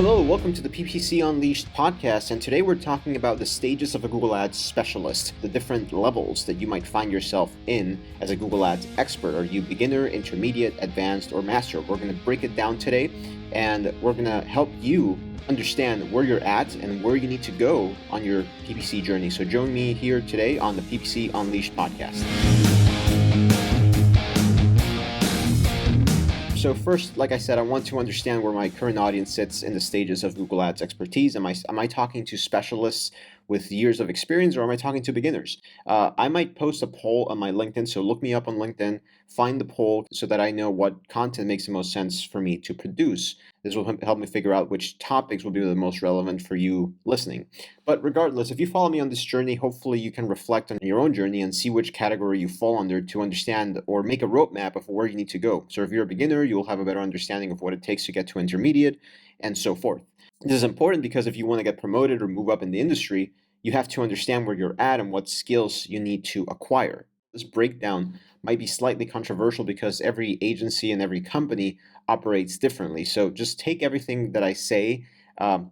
Hello, welcome to the PPC Unleashed podcast, and today we're talking about the stages of a Google Ads specialist, the different levels that you might find yourself in as a Google Ads expert. Are you beginner, intermediate, advanced, or master? We're going to break it down today, and we're going to help you understand where you're at and where you need to go on your PPC journey. So join me here today on the PPC Unleashed podcast. So first, like I said, I want to understand where my current audience sits in the stages of Google Ads expertise. Am I talking to specialists with years of experience, or am I talking to beginners? I might post a poll on my LinkedIn, so look me up on LinkedIn, find the poll so that I know what content makes the most sense for me to produce. This will help me figure out which topics will be the most relevant for you listening. But regardless, if you follow me on this journey, hopefully you can reflect on your own journey and see which category you fall under to understand or make a roadmap of where you need to go. So if you're a beginner, you'll have a better understanding of what it takes to get to intermediate and so forth. This is important because if you want to get promoted or move up in the industry, you have to understand where you're at and what skills you need to acquire. This breakdown might be slightly controversial because every agency and every company operates differently. So just take everything that I say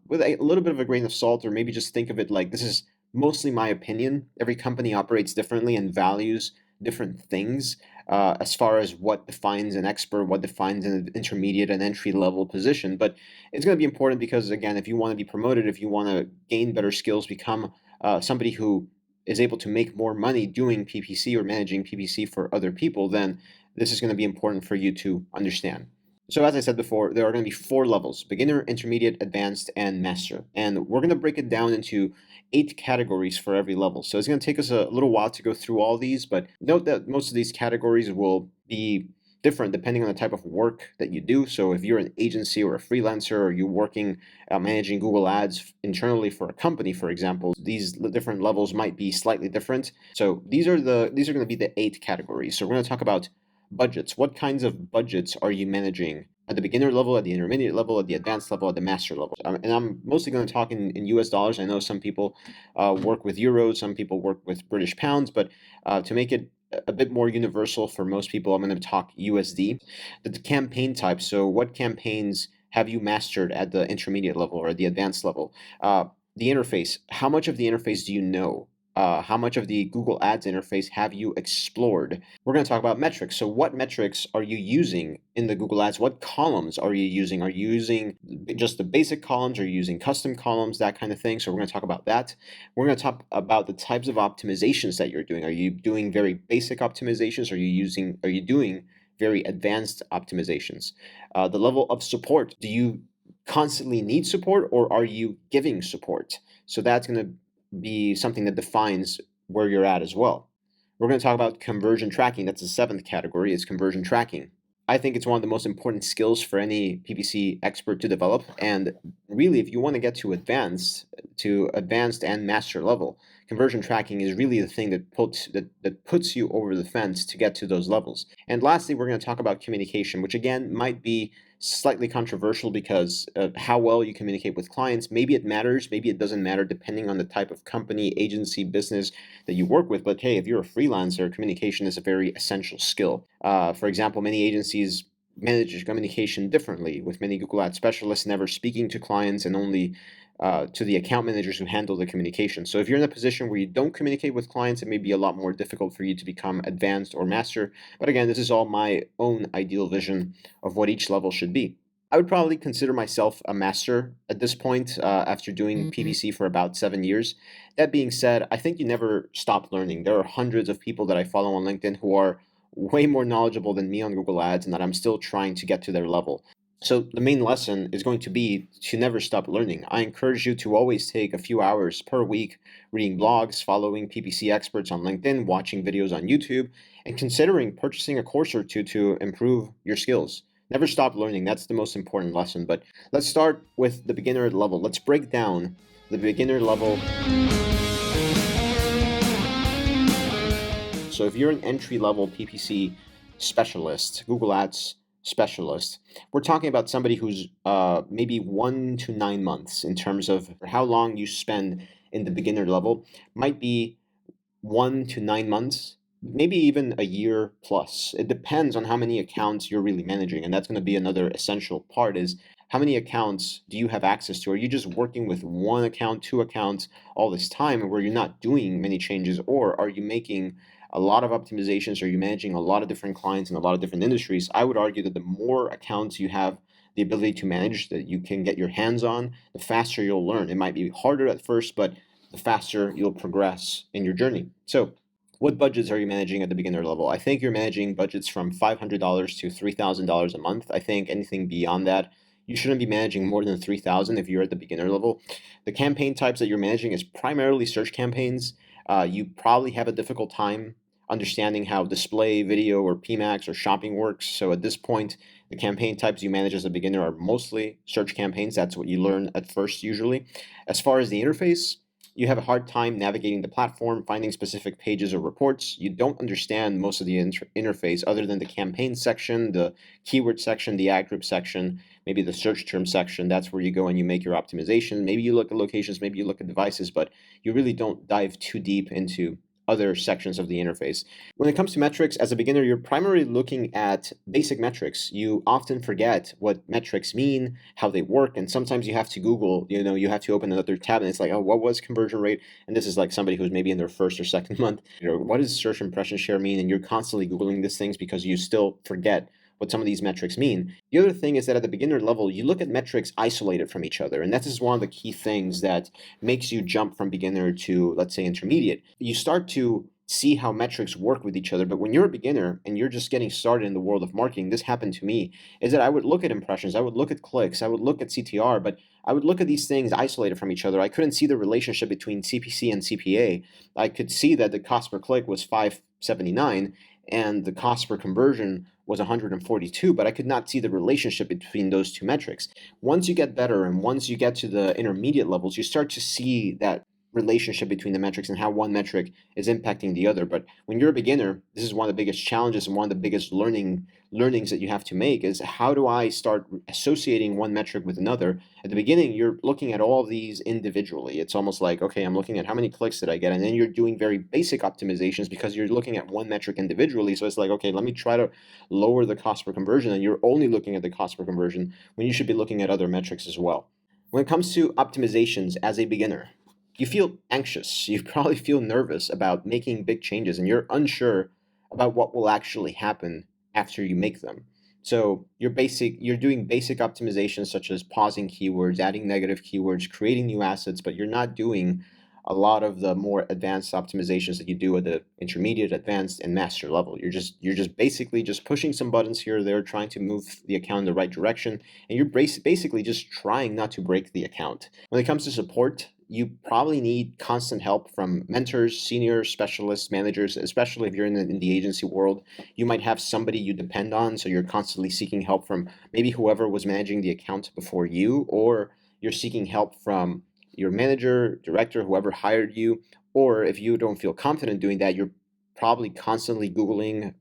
with a little bit of a grain of salt, or maybe just think of it like this is mostly my opinion. Every company operates differently and values different things as far as what defines an expert, what defines an intermediate and entry level position. But it's going to be important because, again, if you want to be promoted, if you want to gain better skills, become somebody who is able to make more money doing PPC or managing PPC for other people, then this is going to be important for you to understand. So as I said before, there are going to be 4 levels: beginner, intermediate, advanced, and master. And we're going to break it down into 8 categories for every level. So it's going to take us a little while to go through all these, but note that most of these categories will be different depending on the type of work that you do. So if you're an agency or a freelancer, or you're working managing Google Ads internally for a company, for example, these different levels might be slightly different. So these are going to be the 8 categories. So we're going to talk about budgets. What kinds of budgets are you managing at the beginner level, at the intermediate level, at the advanced level, at the master level? And I'm mostly going to talk in US dollars. I know some people work with euros, some people work with British pounds, but to make it a bit more universal for most people, I'm going to talk USD. The campaign type. So what campaigns have you mastered at the intermediate level or the advanced level? The interface. How much of the interface do you know? How much of the Google Ads interface have you explored? We're going to talk about metrics. So what metrics are you using in the Google Ads? What columns are you using? Are you using just the basic columns? Are you using custom columns? That kind of thing. So we're going to talk about that. We're going to talk about the types of optimizations that you're doing. Are you doing very basic optimizations? Are you doing very advanced optimizations? The level of support. Do you constantly need support, or are you giving support? So that's going to be something that defines where you're at as well. We're going to talk about conversion tracking. That's the 7th category, is conversion tracking. I think it's one of the most important skills for any PPC expert to develop. And really, if you want to get to advanced and master level, conversion tracking is really the thing that puts you over the fence to get to those levels. And lastly, we're going to talk about communication, which again might be slightly controversial because of how well you communicate with clients. Maybe it matters, maybe it doesn't matter, depending on the type of company, agency, business that you work with. But hey, if you're a freelancer, communication is a very essential skill. For example, many agencies manage communication differently, with many Google Ads specialists never speaking to clients and only to the account managers who handle the communication. So if you're in a position where you don't communicate with clients, it may be a lot more difficult for you to become advanced or master. But again, this is all my own ideal vision of what each level should be. I would probably consider myself a master at this point after doing PPC for about 7 years. That being said, I think you never stop learning. There are hundreds of people that I follow on LinkedIn who are way more knowledgeable than me on Google Ads, and that I'm still trying to get to their level. So the main lesson is going to be to never stop learning. I encourage you to always take a few hours per week reading blogs, following PPC experts on LinkedIn, watching videos on YouTube, and considering purchasing a course or two to improve your skills. Never stop learning. That's the most important lesson. But let's start with the beginner level. Let's break down the beginner level. So if you're an entry-level PPC specialist, Google Ads specialist, we're talking about somebody who's maybe 1 to 9 months in terms of how long you spend in the beginner level. Might be 1 to 9 months, maybe even a year plus. It depends on how many accounts you're really managing, and that's going to be another essential part, is how many accounts do you have access to? Are you just working with one account, two accounts all this time where you're not doing many changes, or are you making a lot of optimizations? Are you managing a lot of different clients in a lot of different industries? I would argue that the more accounts you have the ability to manage, that you can get your hands on, the faster you'll learn. It might be harder at first, but the faster you'll progress in your journey. So what budgets are you managing at the beginner level? I think you're managing budgets from $500 to $3,000 a month. I think anything beyond that, you shouldn't be managing more than 3,000 if you're at the beginner level. The campaign types that you're managing is primarily search campaigns. You probably have a difficult time understanding how display, video, or PMAX or shopping works. So at this point, the campaign types you manage as a beginner are mostly search campaigns. That's what you learn at first usually. As far as the interface, you have a hard time navigating the platform, finding specific pages or reports. You don't understand most of the interface other than the campaign section, the keyword section, the ad group section, maybe the search term section. That's where you go and you make your optimization. Maybe you look at locations, maybe you look at devices, but you really don't dive too deep into other sections of the interface. When it comes to metrics, as a beginner, you're primarily looking at basic metrics. You often forget what metrics mean, how they work, and sometimes you have to Google, you have to open another tab and it's like, oh, what was conversion rate? And this is like somebody who's maybe in their first or second month. What does search impression share mean? And you're constantly Googling these things because you still forget what some of these metrics mean. The other thing is that at the beginner level, you look at metrics isolated from each other. And that is one of the key things that makes you jump from beginner to, let's say, intermediate. You start to see how metrics work with each other. But when you're a beginner and you're just getting started in the world of marketing, this happened to me, is that I would look at impressions, I would look at clicks, I would look at CTR, but I would look at these things isolated from each other. I couldn't see the relationship between CPC and CPA. I could see that the cost per click was 579 and the cost per conversion was 142, but I could not see the relationship between those two metrics. Once you get better and once you get to the intermediate levels, you start to see that relationship between the metrics and how one metric is impacting the other. But when you're a beginner, this is one of the biggest challenges and one of the biggest learnings that you have to make is how do I start associating one metric with another? At the beginning, you're looking at all of these individually. It's almost like, okay, I'm looking at how many clicks did I get? And then you're doing very basic optimizations because you're looking at one metric individually. So it's like, okay, let me try to lower the cost per conversion. And you're only looking at the cost per conversion when you should be looking at other metrics as well. When it comes to optimizations as a beginner, you feel anxious. You probably feel nervous about making big changes and you're unsure about what will actually happen after you make them. So you're doing basic optimizations such as pausing keywords, adding negative keywords, creating new assets, but you're not doing a lot of the more advanced optimizations that you do at the intermediate, advanced, and master level. You're just basically just pushing some buttons here or there, trying to move the account in the right direction, and you're basically just trying not to break the account. When it comes to support, you probably need constant help from mentors, senior specialists, managers, especially if you're in the agency world. You might have somebody you depend on, so you're constantly seeking help from maybe whoever was managing the account before you, or you're seeking help from your manager, director, whoever hired you. Or if you don't feel confident doing that, you're probably constantly Googling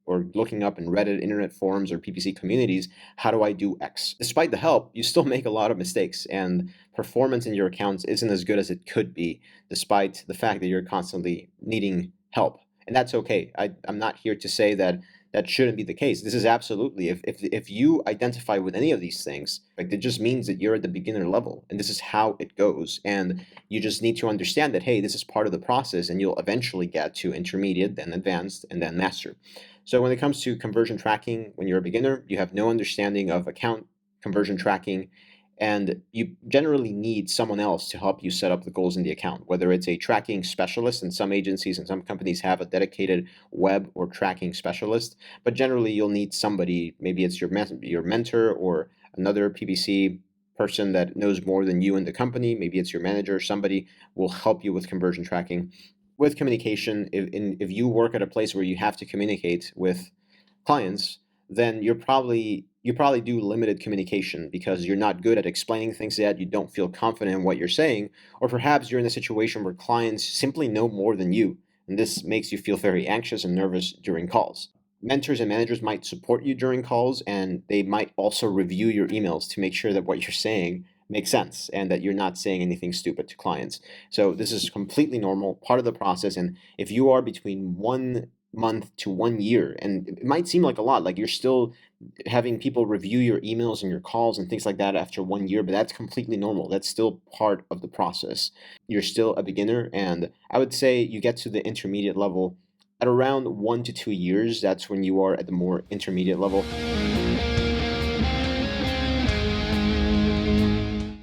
or looking up in Reddit, internet forums, or PPC communities, how do I do X? Despite the help, you still make a lot of mistakes, and performance in your accounts isn't as good as it could be, despite the fact that you're constantly needing help. And that's okay. I'm not here to say that that shouldn't be the case. This is absolutely, if you identify with any of these things, like it just means that you're at the beginner level and this is how it goes. And you just need to understand that, hey, this is part of the process and you'll eventually get to intermediate, then advanced, and then master. So when it comes to conversion tracking, when you're a beginner, you have no understanding of account conversion tracking, and you generally need someone else to help you set up the goals in the account, whether it's a tracking specialist, and some agencies and some companies have a dedicated web or tracking specialist, but generally you'll need somebody, maybe it's your mentor or another PPC person that knows more than you in the company, maybe it's your manager, somebody will help you with conversion tracking. With communication, if you work at a place where you have to communicate with clients, then you probably do limited communication because you're not good at explaining things yet, you don't feel confident in what you're saying, or perhaps you're in a situation where clients simply know more than you, and this makes you feel very anxious and nervous during calls. Mentors and managers might support you during calls, and they might also review your emails to make sure that what you're saying makes sense and that you're not saying anything stupid to clients. So this is completely normal, part of the process, and if you are between one month to 1 year. And it might seem like a lot, like you're still having people review your emails and your calls and things like that after 1 year, but that's completely normal. That's still part of the process. You're still a beginner, and I would say you get to the intermediate level at around 1 to 2 years. That's when you are at the more intermediate level.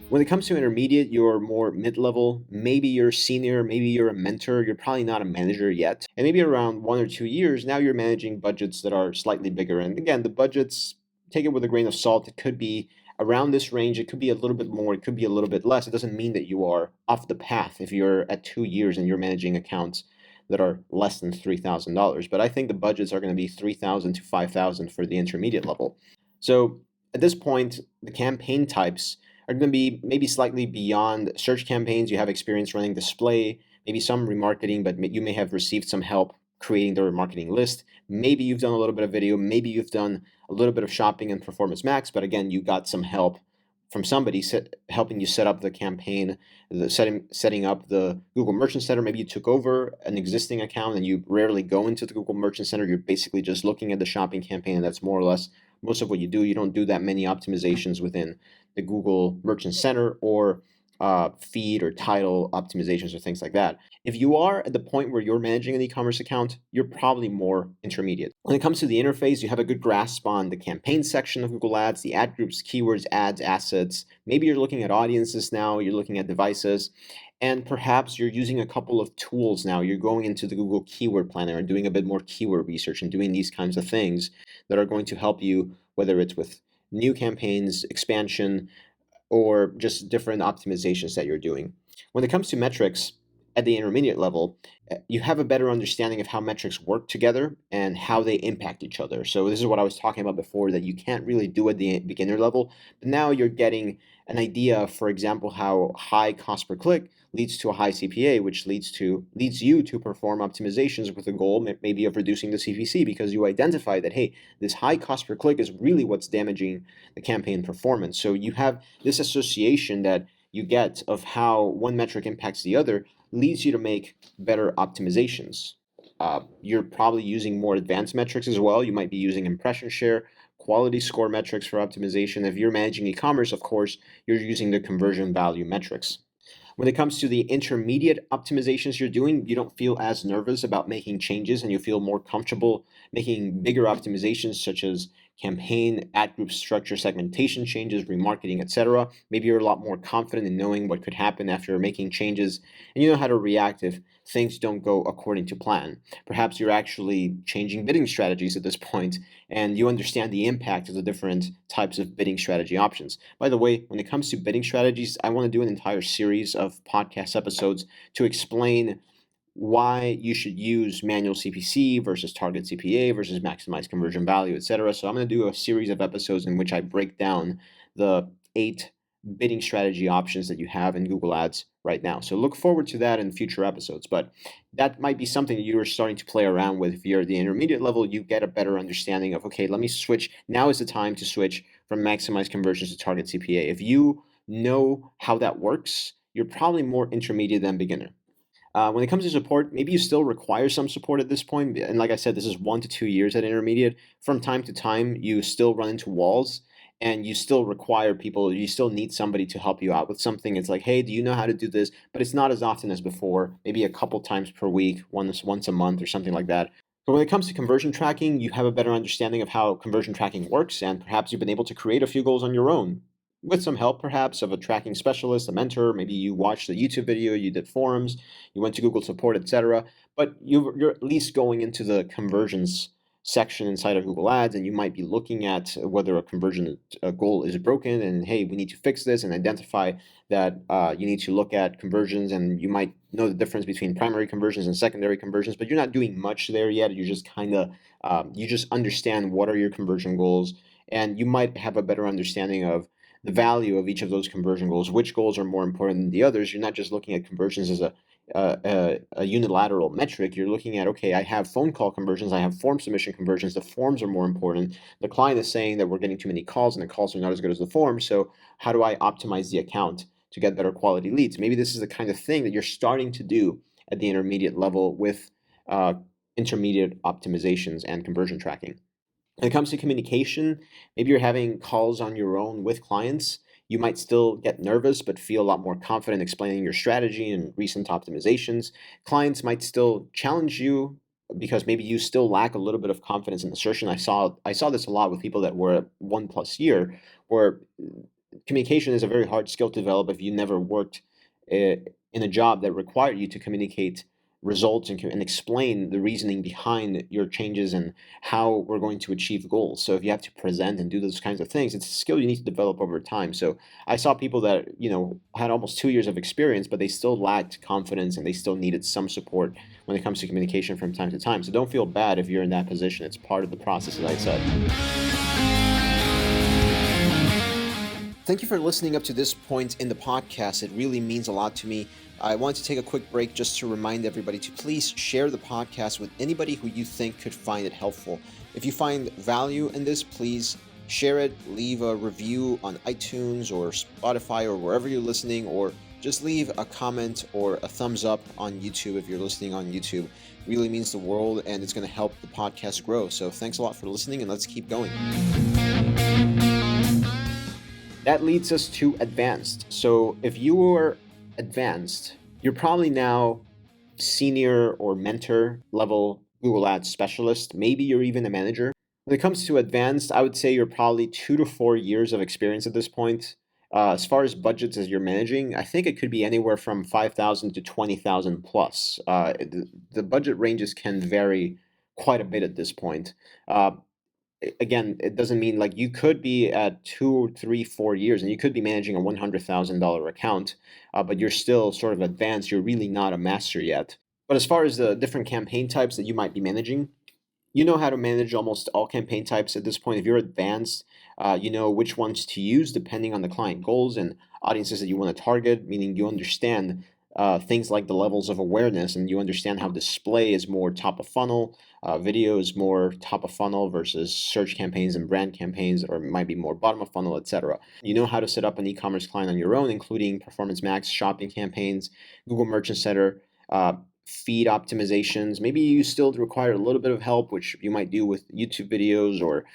When it comes to intermediate, you're more mid-level. Maybe you're senior, maybe you're a mentor. You're probably not a manager yet. And maybe around 1 or 2 years, now you're managing budgets that are slightly bigger. And again, the budgets, take it with a grain of salt. It could be around this range. It could be a little bit more. It could be a little bit less. It doesn't mean that you are off the path if you're at 2 years and you're managing accounts that are less than $3,000. But I think the budgets are going to be 3,000 to 5,000 for the intermediate level. So at this point, the campaign types are going to be maybe slightly beyond search campaigns. You have experience running display, maybe some remarketing, but you may have received some help creating the remarketing list. Maybe you've done a little bit of video, maybe you've done a little bit of shopping and Performance Max, but again, you got some help from somebody helping you set up the campaign, setting up the Google Merchant Center. Maybe you took over an existing account and you rarely go into the Google Merchant Center. You're basically just looking at the shopping campaign, and that's more or less most of what you do. You don't do that many optimizations within the Google Merchant Center or feed or title optimizations or things like that. If you are at the point where you're managing an e-commerce account, you're probably more intermediate. When it comes to the interface, you have a good grasp on the campaign section of Google Ads, the ad groups, keywords, ads, assets. Maybe you're looking at audiences now, you're looking at devices, and perhaps you're using a couple of tools now. You're going into the Google Keyword Planner and doing a bit more keyword research and doing these kinds of things that are going to help you, whether it's with new campaigns, expansion, or just different optimizations that you're doing. When it comes to metrics at the intermediate level, you have a better understanding of how metrics work together and how they impact each other. So this is what I was talking about before, that you can't really do at the beginner level, but now you're getting an idea, for example, how high cost per click leads to a high CPA, which leads you to perform optimizations with the goal maybe of reducing the CPC, because you identify that, hey, this high cost per click is really what's damaging the campaign performance. So you have this association that you get of how one metric impacts the other, leads you to make better optimizations. You're probably using more advanced metrics as well. You might be using impression share, quality score metrics for optimization. If you're managing e-commerce, of course, you're using the conversion value metrics. When it comes to the intermediate optimizations you're doing, you don't feel as nervous about making changes and you feel more comfortable making bigger optimizations such as campaign, ad group structure, segmentation changes, remarketing, etc. Maybe you're a lot more confident in knowing what could happen after making changes, and you know how to react if things don't go according to plan. Perhaps you're actually changing bidding strategies at this point, and you understand the impact of the different types of bidding strategy options. By the way, when it comes to bidding strategies, I want to do an entire series of podcast episodes to explain why you should use manual CPC versus target CPA versus maximize conversion value, etc. So I'm going to do a series of episodes in which I break down the 8 bidding strategy options that you have in Google Ads right now. So look forward to that in future episodes. But that might be something that you're starting to play around with. If you're at the intermediate level, you get a better understanding of, okay, let me switch. Now is the time to switch from maximize conversions to target CPA. If you know how that works, you're probably more intermediate than beginner. When it comes to support, maybe you still require some support at this point. And like I said, this is 1 to 2 years at intermediate. From time to time, you still run into walls and you still require people, you still need somebody to help you out with something. It's like, hey, do you know how to do this? But it's not as often as before, maybe a couple times per week, once a month or something like that. But when it comes to conversion tracking, you have a better understanding of how conversion tracking works, and perhaps you've been able to create a few goals on your own with some help perhaps of a tracking specialist, a mentor. Maybe you watched the YouTube video, you did forums, you went to Google support, etc. But you're at least going into the conversions section inside of Google Ads, and you might be looking at whether a conversion goal is broken, and hey, we need to fix this, and identify that you need to look at conversions, and you might know the difference between primary conversions and secondary conversions, but you're not doing much there yet. You're just kind of you just understand what are your conversion goals, and you might have a better understanding of the value of each of those conversion goals, which goals are more important than the others. You're not just looking at conversions as a unilateral metric. You're looking at, okay, I have phone call conversions, I have form submission conversions. The forms are more important. The client is saying that we're getting too many calls and the calls are not as good as the forms. So how do I optimize the account to get better quality leads? Maybe this is the kind of thing that you're starting to do at the intermediate level with intermediate optimizations and conversion tracking. When it comes to communication, maybe you're having calls on your own with clients. You might still get nervous, but feel a lot more confident explaining your strategy and recent optimizations. Clients might still challenge you because maybe you still lack a little bit of confidence in assertion. I saw this a lot with people that were at 1+ year, where communication is a very hard skill to develop if you never worked in a job that required you to communicate results and explain the reasoning behind your changes and how we're going to achieve goals. So if you have to present and do those kinds of things, it's a skill you need to develop over time. So I saw people that, had almost 2 years of experience, but they still lacked confidence and they still needed some support when it comes to communication from time to time. So don't feel bad if you're in that position. It's part of the process, as I said. Thank you for listening up to this point in the podcast. It really means a lot to me. I want to take a quick break just to remind everybody to please share the podcast with anybody who you think could find it helpful. If you find value in this, please share it, leave a review on iTunes or Spotify or wherever you're listening, or just leave a comment or a thumbs up on YouTube if you're listening on YouTube. It really means the world, and it's going to help the podcast grow. So thanks a lot for listening, and let's keep going. That leads us to advanced. So if you are advanced, you're probably now senior or mentor level Google Ads specialist. Maybe you're even a manager. When it comes to advanced, I would say you're probably 2 to 4 years of experience at this point. As far as budgets as you're managing, I think it could be anywhere from 5,000 to 20,000 plus. The budget ranges can vary quite a bit at this point. Again, it doesn't mean like you could be at 2, 3, 4 years and you could be managing a $100,000 account, but you're still sort of advanced. You're really not a master yet. But as far as the different campaign types that you might be managing, you know how to manage almost all campaign types at this point. If you're advanced, you know which ones to use depending on the client goals and audiences that you want to target, meaning you understand things like the levels of awareness, and you understand how display is more top of funnel, video is more top of funnel versus search campaigns and brand campaigns, or might be more bottom of funnel, etc. You know how to set up an e-commerce client on your own, including Performance Max, shopping campaigns, Google Merchant Center, feed optimizations. Maybe you still require a little bit of help, which you might do with YouTube videos or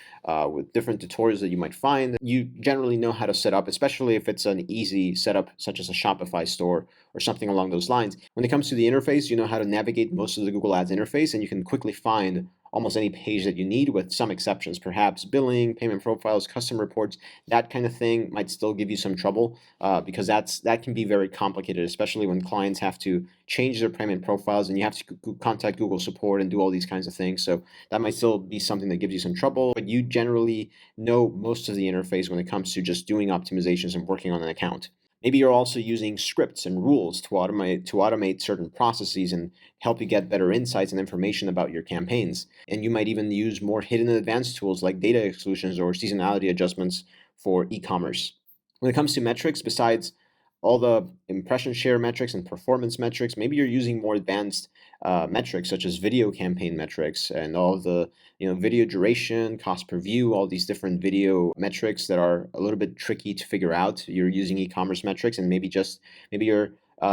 with different tutorials that you might find. You generally know how to set up, especially if it's an easy setup, such as a Shopify store or something along those lines. When it comes to the interface, you know how to navigate most of the Google Ads interface, and you can quickly find almost any page that you need, with some exceptions. Perhaps billing, payment profiles, custom reports, that kind of thing might still give you some trouble because that can be very complicated, especially when clients have to change their payment profiles and you have to contact Google support and do all these kinds of things. So that might still be something that gives you some trouble, but you generally know most of the interface when it comes to just doing optimizations and working on an account. Maybe you're also using scripts and rules to automate certain processes and help you get better insights and information about your campaigns. And you might even use more hidden and advanced tools like data exclusions or seasonality adjustments for e-commerce. When it comes to metrics, besides all the impression share metrics and performance metrics, maybe you're using more advanced metrics such as video campaign metrics and all the video duration, cost per view, all these different video metrics that are a little bit tricky to figure out. You're using e-commerce metrics, and maybe you're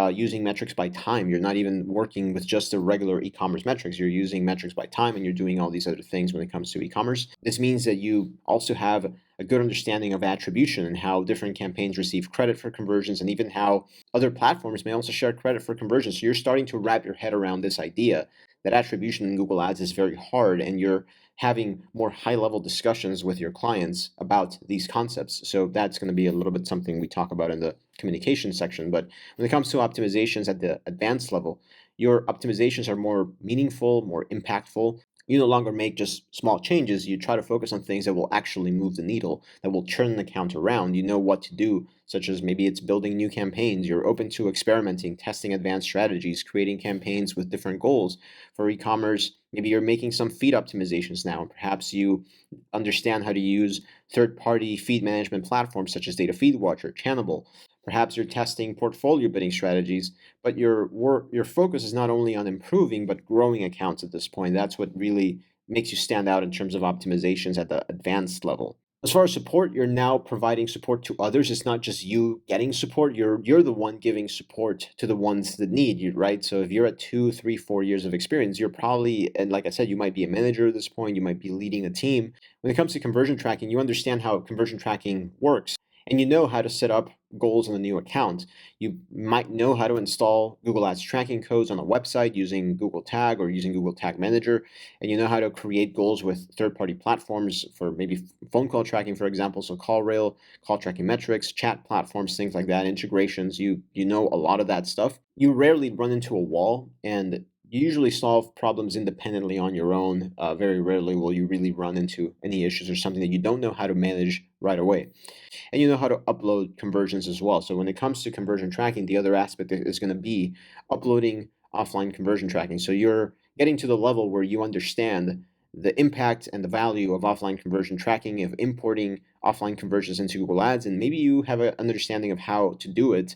using metrics by time. You're not even working with just the regular e-commerce metrics. You're using metrics by time, and you're doing all these other things when it comes to e-commerce. This means that you also have a good understanding of attribution and how different campaigns receive credit for conversions, and even how other platforms may also share credit for conversions. So you're starting to wrap your head around this idea that attribution in Google Ads is very hard, and you're having more high-level discussions with your clients about these concepts. So that's going to be a little bit something we talk about in the communication section. But when it comes to optimizations at the advanced level, your optimizations are more meaningful, more impactful. You no longer make just small changes. You try to focus on things that will actually move the needle, that will turn an account around. You know what to do, such as maybe it's building new campaigns. You're open to experimenting, testing advanced strategies, creating campaigns with different goals. For e-commerce, maybe you're making some feed optimizations now. Perhaps you understand how to use third-party feed management platforms such as Data Feed Watcher, Channable. Perhaps you're testing portfolio bidding strategies, but your focus is not only on improving but growing accounts at this point. That's what really makes you stand out in terms of optimizations at the advanced level. As far as support, you're now providing support to others. It's not just you getting support. You're the one giving support to the ones that need you, right? So if you're at 2, 3, 4 years of experience, you're probably, and like I said, you might be a manager at this point, you might be leading a team. When it comes to conversion tracking, you understand how conversion tracking works, and you know how to set up goals on a new account. You might know how to install Google Ads tracking codes on a website using Google Tag or using Google Tag Manager, and you know how to create goals with third-party platforms for maybe phone call tracking, for example. So CallRail, call tracking metrics, chat platforms, things like that, integrations. You know a lot of that stuff. You rarely run into a wall, and you usually solve problems independently on your own. Very rarely will you really run into any issues or something that you don't know how to manage right away, and you know how to upload conversions as well. So when it comes to conversion tracking, the other aspect is going to be uploading offline conversion tracking. So you're getting to the level where you understand the impact and the value of offline conversion tracking, of importing offline conversions into Google Ads, and maybe you have an understanding of how to do it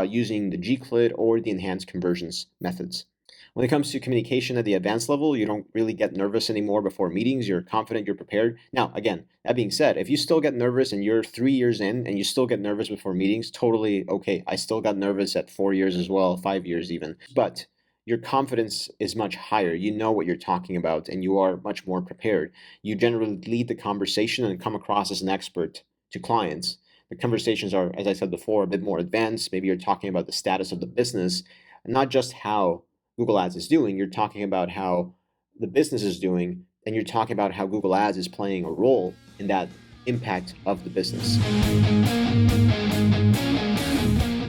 using the gclid or the enhanced conversions methods. When it comes to communication at the advanced level, you don't really get nervous anymore before meetings. You're confident, you're prepared. Now, again, that being said, if you still get nervous and you're 3 years in and you still get nervous before meetings, totally okay. I still got nervous at 4 years as well, 5 years even. But your confidence is much higher. You know what you're talking about and you are much more prepared. You generally lead the conversation and come across as an expert to clients. The conversations are, as I said before, a bit more advanced. Maybe you're talking about the status of the business, not just how Google Ads is doing. You're talking about how the business is doing, and you're talking about how Google Ads is playing a role in that impact of the business.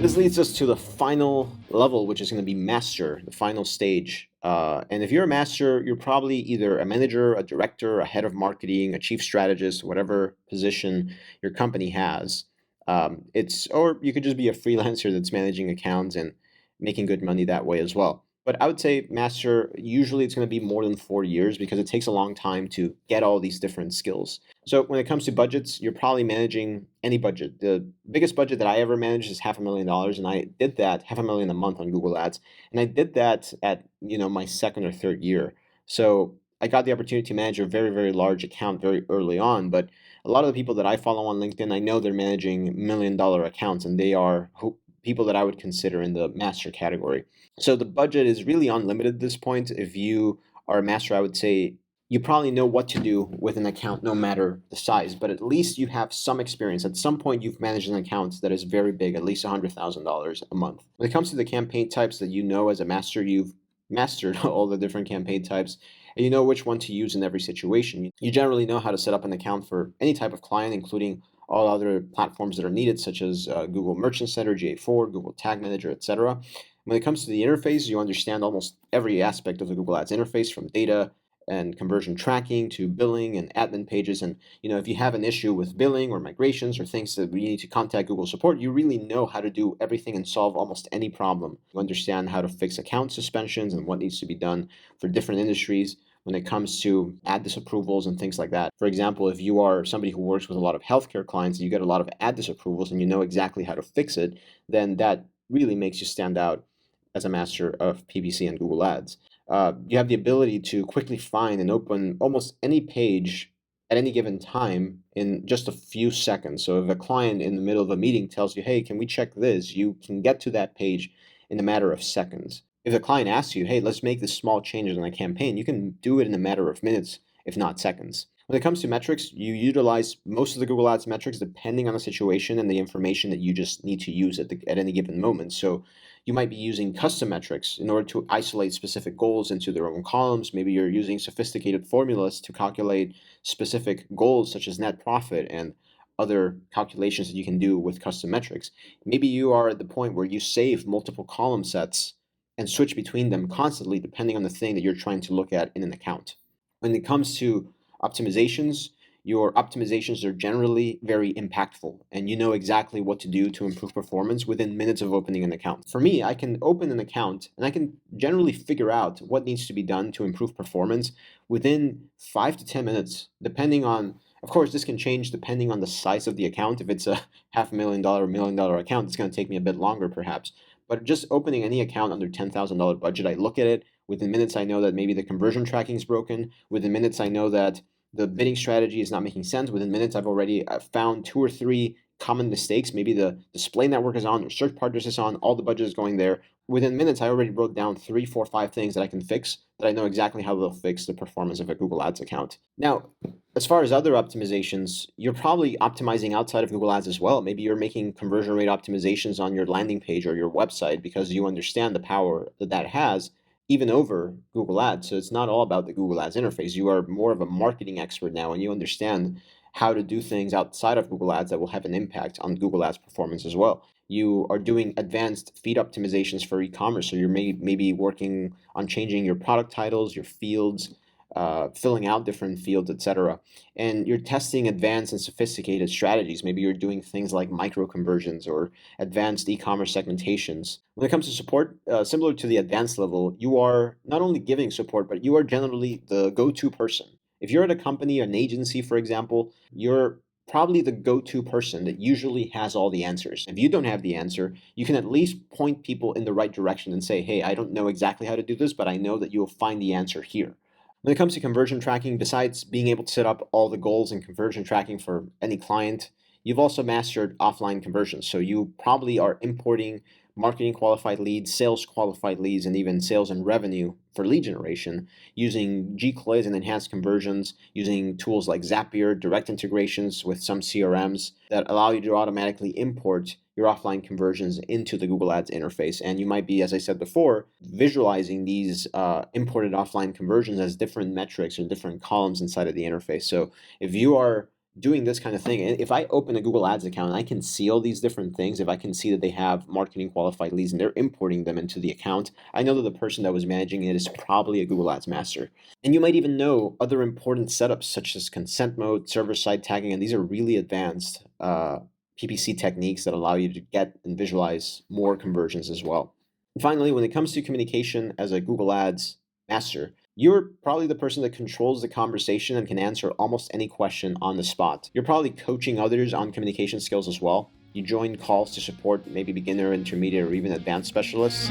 This leads us to the final level, which is going to be master, the final stage. And if you're a master, you're probably either a manager, a director, a head of marketing, a chief strategist, whatever position your company has. Or you could just be a freelancer that's managing accounts and making good money that way as well. But I would say master, usually it's going to be more than 4 years because it takes a long time to get all these different skills. So when it comes to budgets, you're probably managing any budget. The biggest budget that I ever managed is $500,000, and I did that $500,000 a month on Google Ads, and I did that at my second or third year. So I got the opportunity to manage a very very large account very early on. But a lot of the people that I follow on LinkedIn, I know they're managing $1 million accounts, and they are people that I would consider in the master category. So the budget is really unlimited at this point. If you are a master, I would say you probably know what to do with an account no matter the size, but at least you have some experience. At some point, you've managed an account that is very big, at least $100,000 a month. When it comes to the campaign types that you know as a master, you've mastered all the different campaign types, and you know which one to use in every situation. You generally know how to set up an account for any type of client, including all other platforms that are needed, such as Google Merchant Center, GA4, Google Tag Manager, etc. When it comes to the interface, you understand almost every aspect of the Google Ads interface, from data and conversion tracking to billing and admin pages. And if you have an issue with billing or migrations or things that we need to contact Google support, you really know how to do everything and solve almost any problem. You understand how to fix account suspensions and what needs to be done for different industries when it comes to ad disapprovals and things like that. For example, if you are somebody who works with a lot of healthcare clients and you get a lot of ad disapprovals and you know exactly how to fix it, then that really makes you stand out as a master of PPC and Google Ads. You have the ability to quickly find and open almost any page at any given time in just a few seconds. So if a client in the middle of a meeting tells you, hey, can we check this? You can get to that page in a matter of seconds. If the client asks you, hey, let's make this small changes in a campaign, you can do it in a matter of minutes, if not seconds. When it comes to metrics, you utilize most of the Google Ads metrics depending on the situation and the information that you just need to use at any given moment. So you might be using custom metrics in order to isolate specific goals into their own columns. Maybe you're using sophisticated formulas to calculate specific goals such as net profit and other calculations that you can do with custom metrics. Maybe you are at the point where you save multiple column sets and switch between them constantly depending on the thing that you're trying to look at in an account. When it comes to optimizations, your optimizations are generally very impactful, and you know exactly what to do to improve performance within minutes of opening an account. For me, I can open an account and I can generally figure out what needs to be done to improve performance within 5 to 10 minutes, depending on, of course, this can change depending on the size of the account. If it's a $500,000, $1 million account, it's going to take me a bit longer perhaps. But just opening any account under $10,000 budget, I look at it. Within minutes, I know that maybe the conversion tracking is broken. Within minutes, I know that the bidding strategy is not making sense. Within minutes, I've already found 2 or 3 common mistakes. Maybe the display network is on, or search partners is on, all the budget is going there. Within minutes, I already wrote down 3, 4, 5 things that I can fix, that I know exactly how they'll fix the performance of a Google Ads account. Now, as far as other optimizations, you're probably optimizing outside of Google Ads as well. Maybe you're making conversion rate optimizations on your landing page or your website because you understand the power that that has, even over Google Ads. So it's not all about the Google Ads interface. You are more of a marketing expert now, and you understand how to do things outside of Google Ads that will have an impact on Google Ads performance as well. You are doing advanced feed optimizations for e-commerce. So you're maybe working on changing your product titles, your fields, filling out different fields, etc. And you're testing advanced and sophisticated strategies. Maybe you're doing things like micro conversions or advanced e-commerce segmentations. When it comes to support, similar to the advanced level, you are not only giving support, but you are generally the go-to person. If you're at a company, an agency, for example, you're probably the go-to person that usually has all the answers. If you don't have the answer, you can at least point people in the right direction and say, hey, I don't know exactly how to do this, but I know that you'll find the answer here. When it comes to conversion tracking, besides being able to set up all the goals and conversion tracking for any client, you've also mastered offline conversions. So you probably are importing marketing qualified leads, sales qualified leads, and even sales and revenue for lead generation using G-Quiz and enhanced conversions, using tools like Zapier, direct integrations with some CRMs that allow you to automatically import your offline conversions into the Google Ads interface. And you might be, as I said before, visualizing these imported offline conversions as different metrics or different columns inside of the interface. So if you are doing this kind of thing, and if I open a Google Ads account and I can see all these different things, if I can see that they have marketing qualified leads and they're importing them into the account, I know that the person that was managing it is probably a Google Ads master. And you might even know other important setups such as consent mode, server-side tagging, and these are really advanced PPC techniques that allow you to get and visualize more conversions as well. And finally, when it comes to communication as a Google Ads master, you're probably the person that controls the conversation and can answer almost any question on the spot. You're probably coaching others on communication skills as well. You join calls to support maybe beginner, intermediate, or even advanced specialists.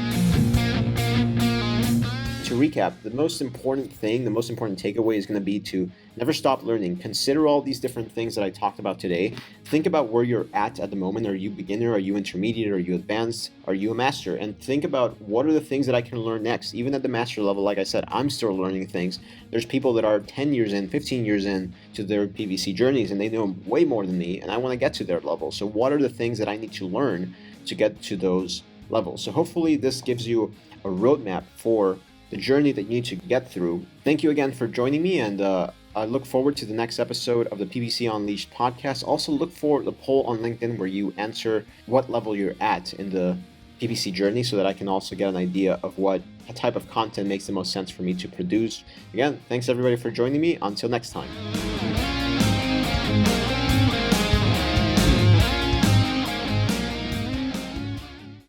To recap, the most important takeaway is going to be to never stop learning. Consider all these different things that I talked about today. Think about where you're at the moment. Are you beginner? Are you intermediate? Are you advanced? Are you a master? And think about what are the things that I can learn next. Even at the master level, like I said, I'm still learning things. There's people that are 10 years in, 15 years in to their PPC journeys, and they know way more than me, and I want to get to their level. So what are the things that I need to learn to get to those levels? So hopefully this gives you a roadmap for the journey that you need to get through. Thank you again for joining me, and I look forward to the next episode of the PPC Unleashed podcast. Also look for the poll on LinkedIn where you answer what level you're at in the PPC journey so that I can also get an idea of what type of content makes the most sense for me to produce. Again, thanks everybody for joining me. Until next time.